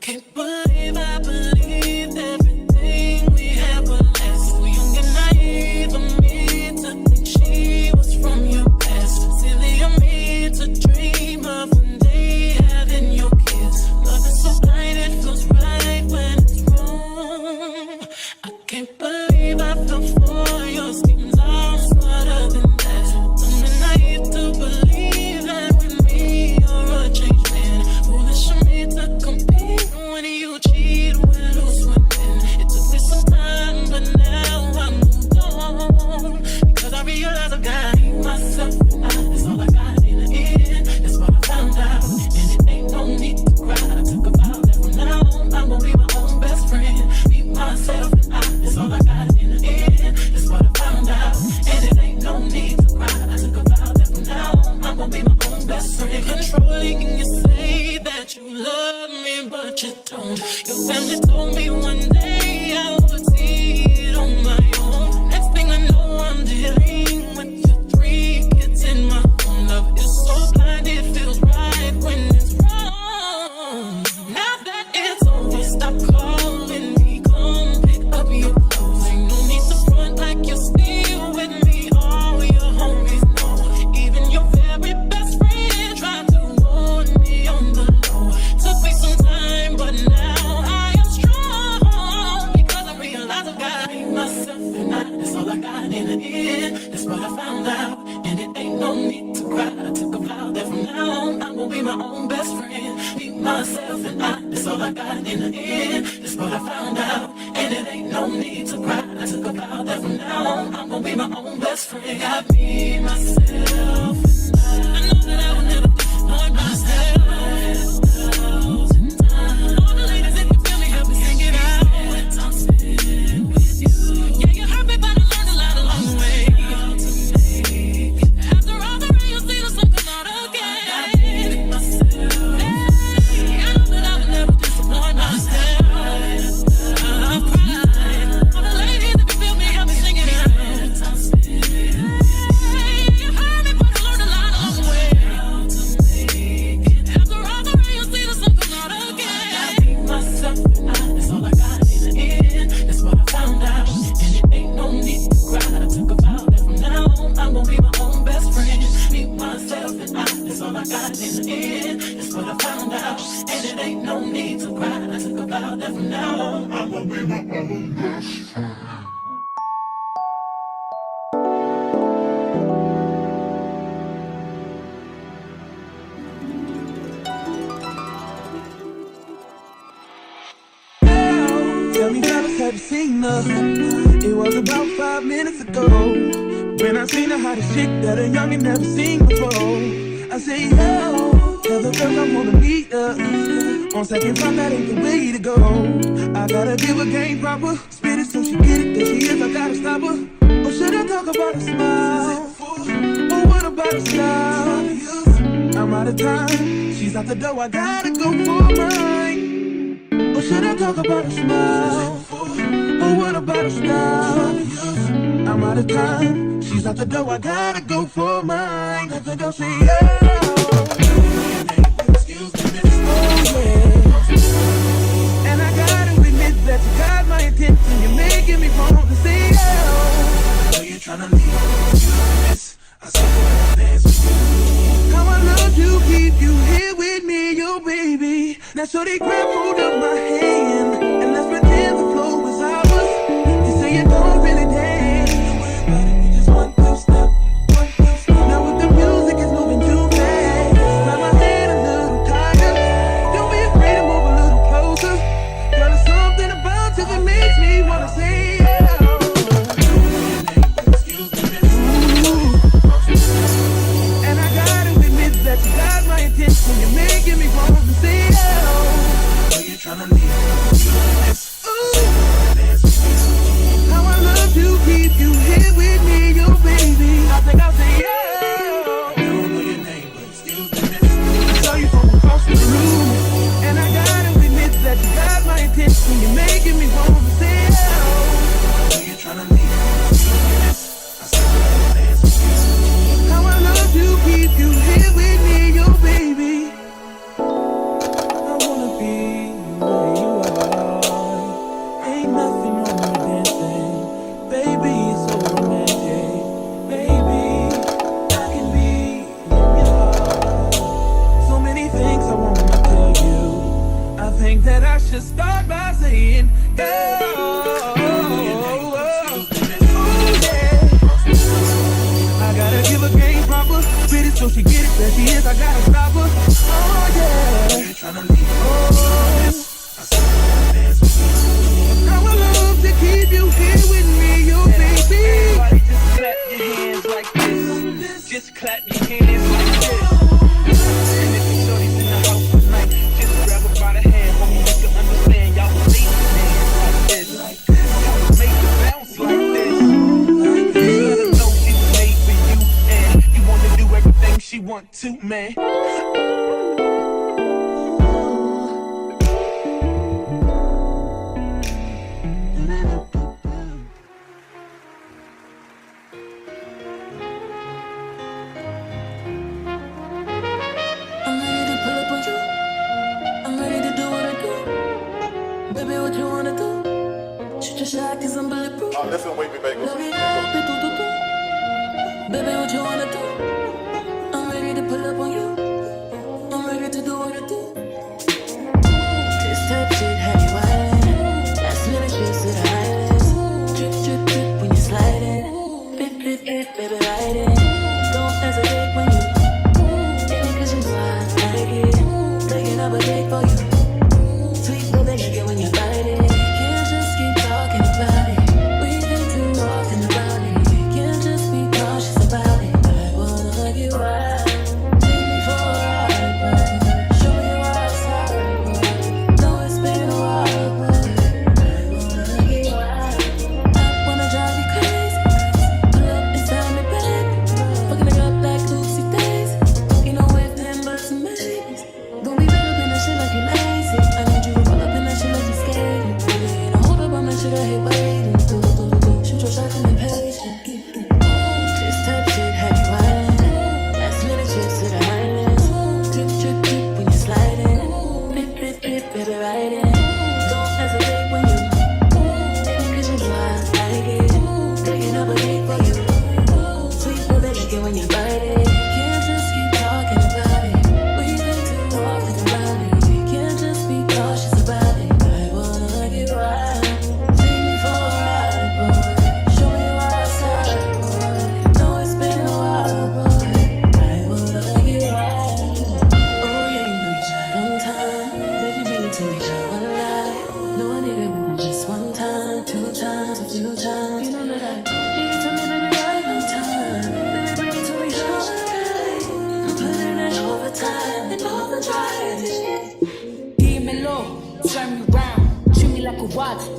can't believe I believed everything we had was less. So young and naive of me to think she was from your past. Silly of me to dream of one day having your kids. Love is so blind, it feels right when it's wrong. I can't believe I fell for your schemes. I'm smarter than that. Dumb and naive to believe that with me you're a changed man. Foolish of me to compete when you cheat, when lose, when win. It took me some time, but now I moved on. Because I realize I've got myself and that's all I got in the end. That's what I found out, and it ain't no need to cry. I took a vow that from now on I'm gonna be my own best friend. Be myself and that's all I got in the end. That's what I found out, and it ain't no need to cry. I took a vow that from now on I'm gonna be my own best friend. Controlling, and you say that you love me, but you don't. Your family told me one day I would see it on my own. Next thing I know, I'm dealing with your 3 kids in my own. Love is so blind, it feels right when it's wrong. Now that it's over, stop calling me, come pick up your clothes. Ain't no need to front like you're still with me. All your homies know, even your very best friend tried to warn me on the low. Took me some time, but now I am strong. Because I realize I've got myself and that's all I got in the end. That's what I found out, and it ain't no need to cry. I took a vow that from now on I'm gonna be my own best friend. Be myself and that's all I got in the end. That's what I found out, and it ain't no need to cry. I took a vow that from now on I'm gonna be my own best friend. Got me, myself, and I know that I will never disappoint myself. All the ladies, if you feel me, help me sing it out. I'm sitting with you. Yeah, you hurt me, but I learned a lot along the way. After all the rain, you'll see the sun come out again. Hey, I know that I will never disappoint myself. I've cried. All the ladies, if you feel me, help me sing it out. I'm sitting with you. You hurt me, but I learned a lot along the way. After all the rain, you'll see the sun come out again. I beat myself and that's all I got in the end. That's what I found out, and it ain't no need to cry. I took a vow that from now on I'm gonna be my own best friend. Be myself and that's all I got in the end. That's what I found out, and it ain't no need to cry. I took a vow that from now on I'm gonna be my own best friend. Tell me, fellas, have you seen her? It was about 5 minutes ago when I seen the hottest chick that a youngin' never seen before. I say, yo, tell the girls I wanna meet her. On second thought, that ain't the way to go. I gotta give her game proper, spit it so she get it. There she is, I gotta stop her. Or should I talk about a smile? Or what about a style? I'm out of time, she's out the door, I gotta go for mine. Or should I talk about a smile? Or what about a style? I'm out of time, she's out the door, I gotta go for mine. Let the girl say, yeah. Excuse me, miss. Oh, yeah. And I gotta admit that you got my attention. You're making me want to say, oh. I know you're trying to leave, miss. I saw you dance with you. How I love you, keep you here with me, yo, baby. Now, so they grab hold of my hand, and let's pretend the flow was ours. You say you don't really dance. You just one, two step. Now, with the music, it's moving too fast. Grab my hand a little tighter. Don't be afraid to move a little closer. Girl, there's something about you that makes me wanna say, yeah. And I gotta admit that you got my attention. You're making me want to say, oh. So you're trying to leave. How I love you, keep you here with me, yo, baby. I think I'll say, yeah. I don't know your name, but excuse me, miss. I saw you from across the room. And I gotta admit that you got my attention. You're making me want to say, oh. So you're trying to leave. How I love you, keep you here with me, yo, baby. I wanna be I gotta give her game proper. Spit it so she get it. There she is, I gotta stop her. Oh yeah. I would love to keep you here with me, you baby. Everybody just clap your hands like this. Just clap your hands like this. And if you shorty's in the house tonight, just grab her by the hand. Homie, you can understand. Y'all will leave your hands like this. Y'all will make it bounce like this. Just let her know she was made for you, and you wanna do everything she want to, man. Listen, wait me, baby. Baby, what you wanna do? I'm ready to pull up on you. I'm ready to do what I do. This type shit have you wildin'. Last minute shit to the highest. Drip, drip, drip when you sliding. Bip, bip, bip, baby, ride it. Don't hesitate when you get me, cause you know I like it. Taking up a date for you. Sweet baby, nigga, when you bite it. Can't just keep talking about it.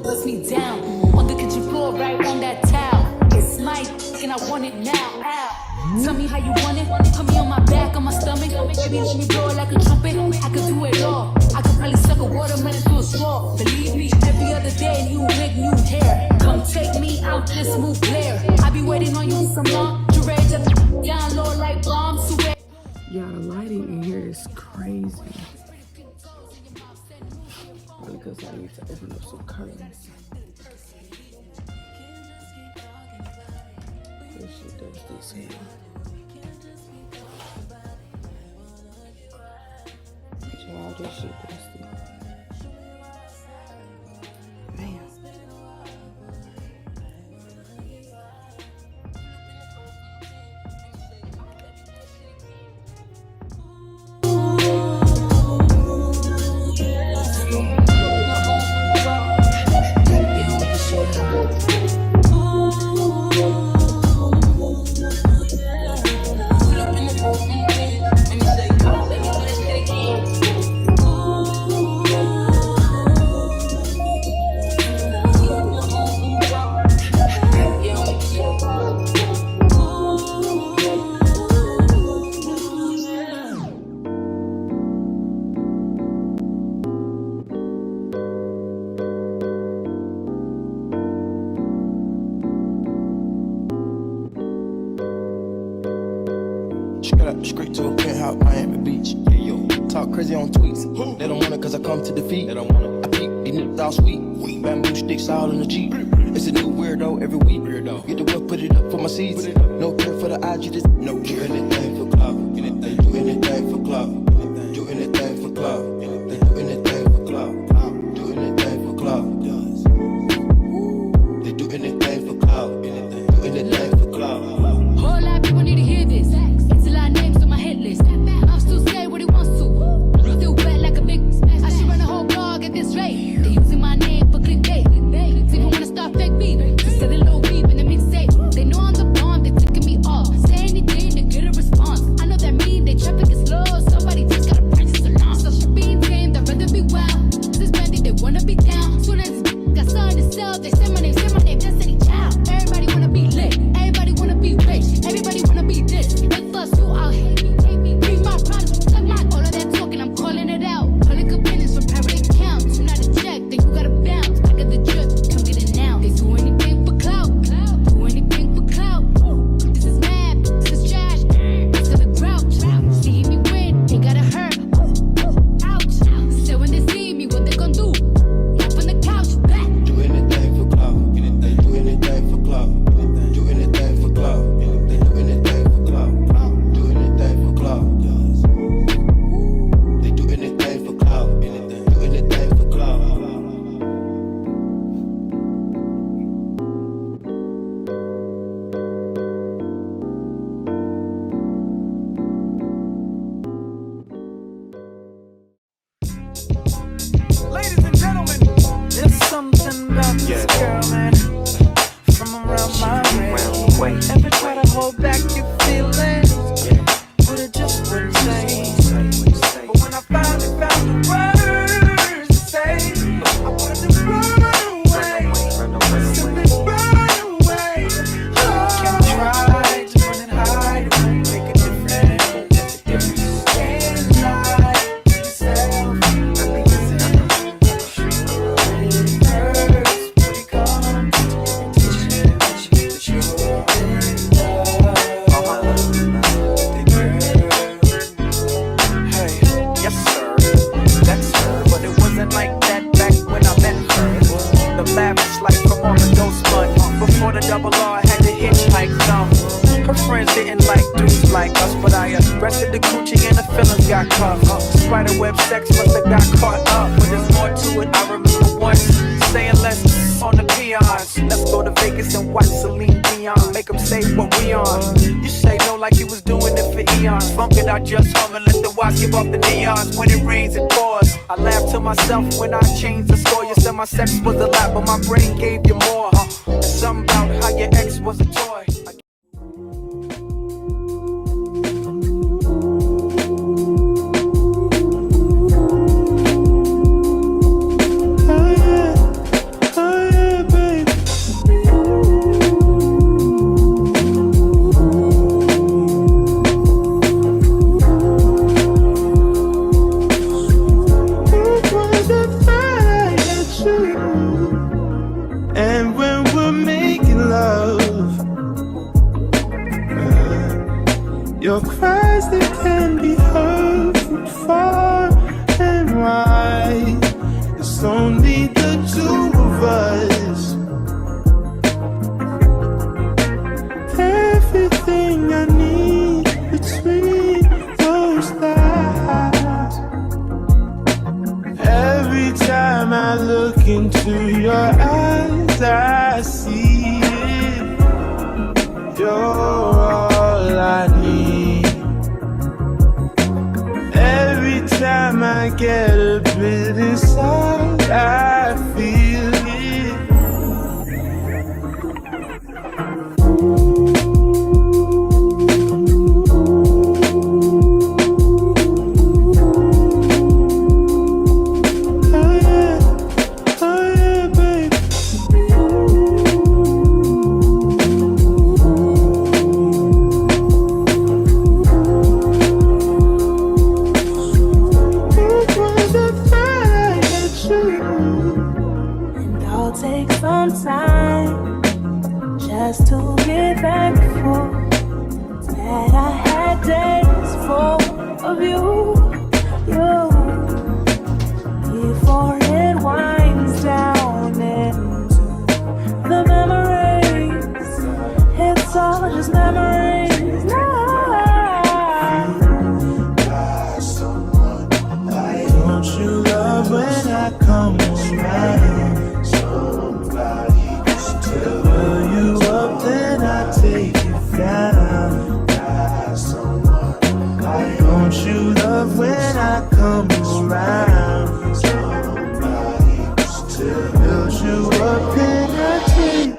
Bust me down on the kitchen floor, right on that towel. It's mine, and I want it now. Ow. Tell me how you want it. Put me on my back, on my stomach. Baby, let me blow it like a trumpet. I could do it all. I could probably suck a watermelon through a straw. Believe me, every other day you make new hair. Come take me out this smooth glare. I be waiting on you some long. You ready to down low like bombs? Y'all, the lighting in here is crazy. Because I need to open up some curtains. This shit does this here. Y'all, this shit does this. Man. Straight to a penthouse, Miami Beach. Yeah, yo. Talk crazy on tweets. They don't want it cause I come to defeat. They don't want it. I peek, these niggas all sweet. Bamboo sticks all in the Jeep. It's a new weirdo every week. Get the whip, put it up for my seeds. No care for the IG, just no care. Do anything for clout. They do anything for clout. Do anything for clout. They do anything for clout. Do anything for clout. cameras got caught. Spiderweb sex must have got caught up. But there's more to it. I remember once saying let's on the peons. Let's go to Vegas and watch Celine Dion. Make them say what we on. You say no like you was doing it for eons. Funk it out, just hum and let the watch give off the neons. When it rains, it pours. I laugh to myself when I changed the score. You said my sex was a lot, but my brain gave you more. And something about how your ex was a toy. And when we're making love, your cries they can be heard from far and wide. It's only the two of us. Everything I need between those thighs. Every time I look into your eyes, I see it. You're all I need. Every time I get a bit inside, I feel it. Take some time just to get back for that I had days full of you, before it winds down into the memories. It's all just memories now. Don't you love when I come around? Fill you up, then I take you down. Don't you love when I come around? Build you up, then I take.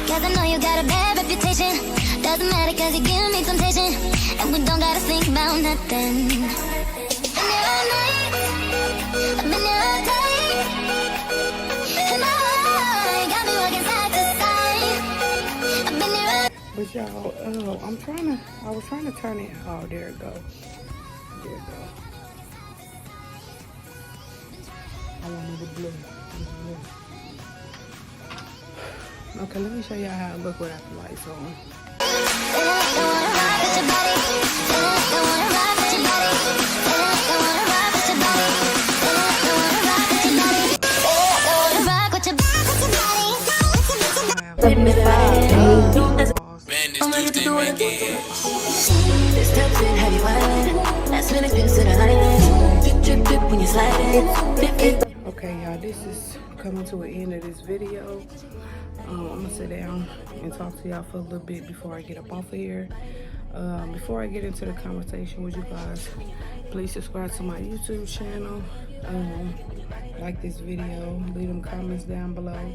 Cause I know you got a bad reputation. Doesn't matter cause you give me temptation. And we don't gotta think about nothing. Been there all night, I've been there all day. And my heart got me walking side to side. I've been there all. But y'all, I was trying to turn it. Oh, there it go. There it go. I wanted the blue. Okay, let me show y'all how it look without the lights on. Okay, y'all, this is coming to an end of this video. I'm gonna sit down and talk to y'all for a little bit before I get up off of here. Before I get into the conversation with you guys, please subscribe to my YouTube channel. Like this video, leave them comments down below.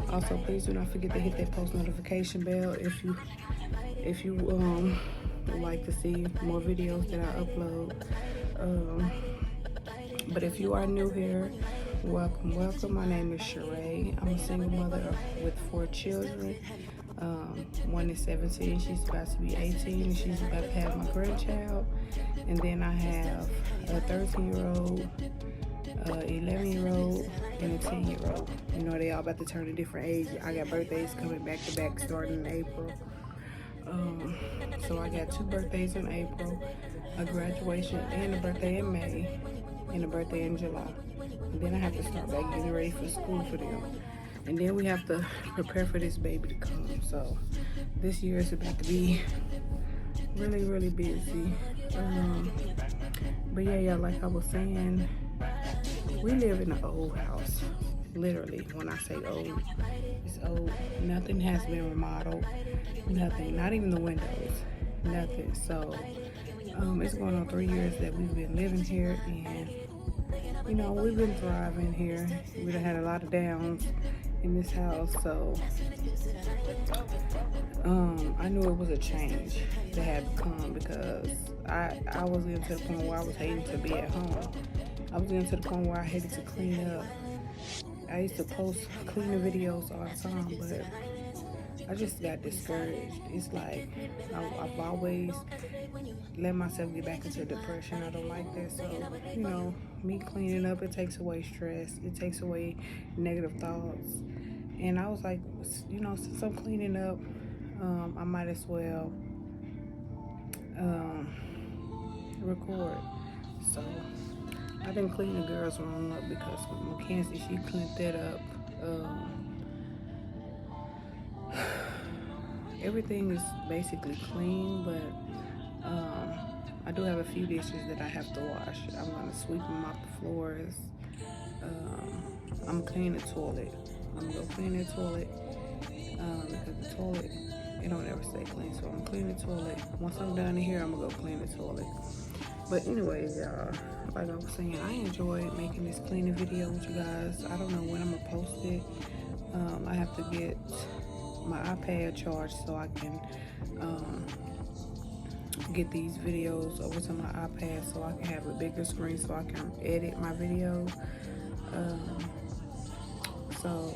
Also, please do not forget to hit that post notification bell if you would like to see more videos that I upload. But if you are new here, welcome. My name is Sheree. I'm a single mother with 4 children. One is 17, she's about to be 18, and she's about to have my grandchild. And then I have a 13-year-old, 11-year-old, and a 10-year-old. You know, they all about to turn a different age. I got birthdays coming back to back starting in April. So I got 2 birthdays in April, a graduation and a birthday in May, and a birthday in July. And then I have to start back getting ready for school for them. And then we have to prepare for this baby to come. So this year is about to be really, really busy. But yeah, like I was saying, we live in an old house. Literally, when I say old, it's old. Nothing has been remodeled. Nothing, not even the windows. Nothing. So it's going on 3 years that we've been living here, and you know, we've been thriving here. We've had a lot of downs in this house, so I knew it was a change that had to come, because I was getting to the point where I was hating to be at home. I was getting to the point where I hated to clean up. I used to post cleaning videos all the time, but I just got discouraged. It's like I've always let myself get back into depression. I don't like that. So, you know, me cleaning up, it takes away stress. It takes away negative thoughts. And I was like, you know, since I'm cleaning up, I might as well record. So I've been cleaning the girls' room up because Mackenzie, she cleaned that up. Everything is basically clean, but I do have a few dishes that I have to wash. I'm gonna sweep them off the floors. I'm cleaning the toilet. I'm gonna go clean the toilet because the toilet, it don't ever stay clean. So I'm cleaning the toilet. Once I'm done in here, I'm gonna go clean the toilet. But anyways, y'all, like I was saying, I enjoyed making this cleaning video with you guys. I don't know when I'm gonna post it. I have to get my iPad charged so I can get these videos over to my iPad so I can have a bigger screen so I can edit my video. So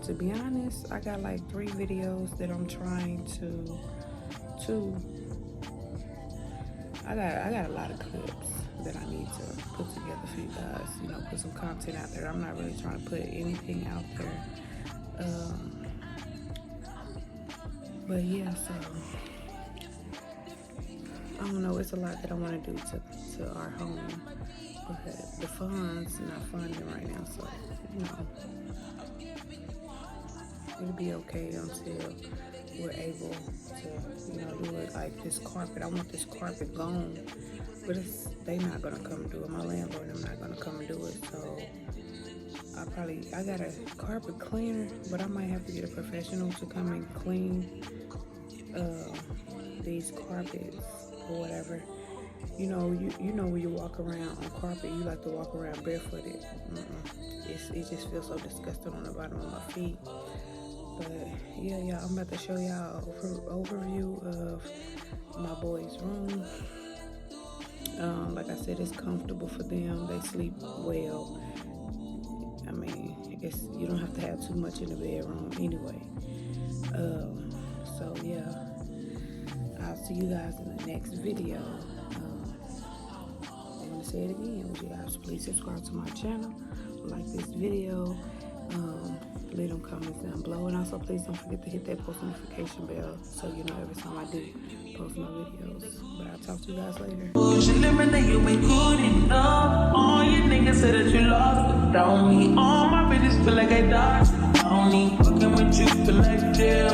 to be honest, I got like 3 videos that I'm trying to I got a lot of clips that I need to put together for you guys, you know, put some content out there. I'm not really trying to put anything out there. But yeah, so I don't know, it's a lot that I want to do to our home, but the funds not funding right now, so you know, it'll be okay until we're able to, you know, do it. Like this carpet, I want this carpet gone, but they not gonna come and do it. My landlord, I'm not gonna come and do it, so I got a carpet cleaner, but I might have to get a professional to come and clean these carpets or whatever. You know, you know when you walk around on carpet, you like to walk around barefooted. It just feels so disgusting on the bottom of my feet. But yeah, I'm about to show y'all an overview of my boys' room. Like I said, it's comfortable for them. They sleep well. I mean, you don't have to have too much in the bedroom anyway. So yeah, I'll see you guys in the next video. I'm gonna say it again. Would you guys please subscribe to my channel, like this video, leave them comments down below, and also please don't forget to hit that post notification bell so you know every time I do post my videos. But I'll talk to you guys later. You ain't good enough. All you niggas say that you lost without me. All my bitches feel like I died. I don't need fucking with you, feel like jail.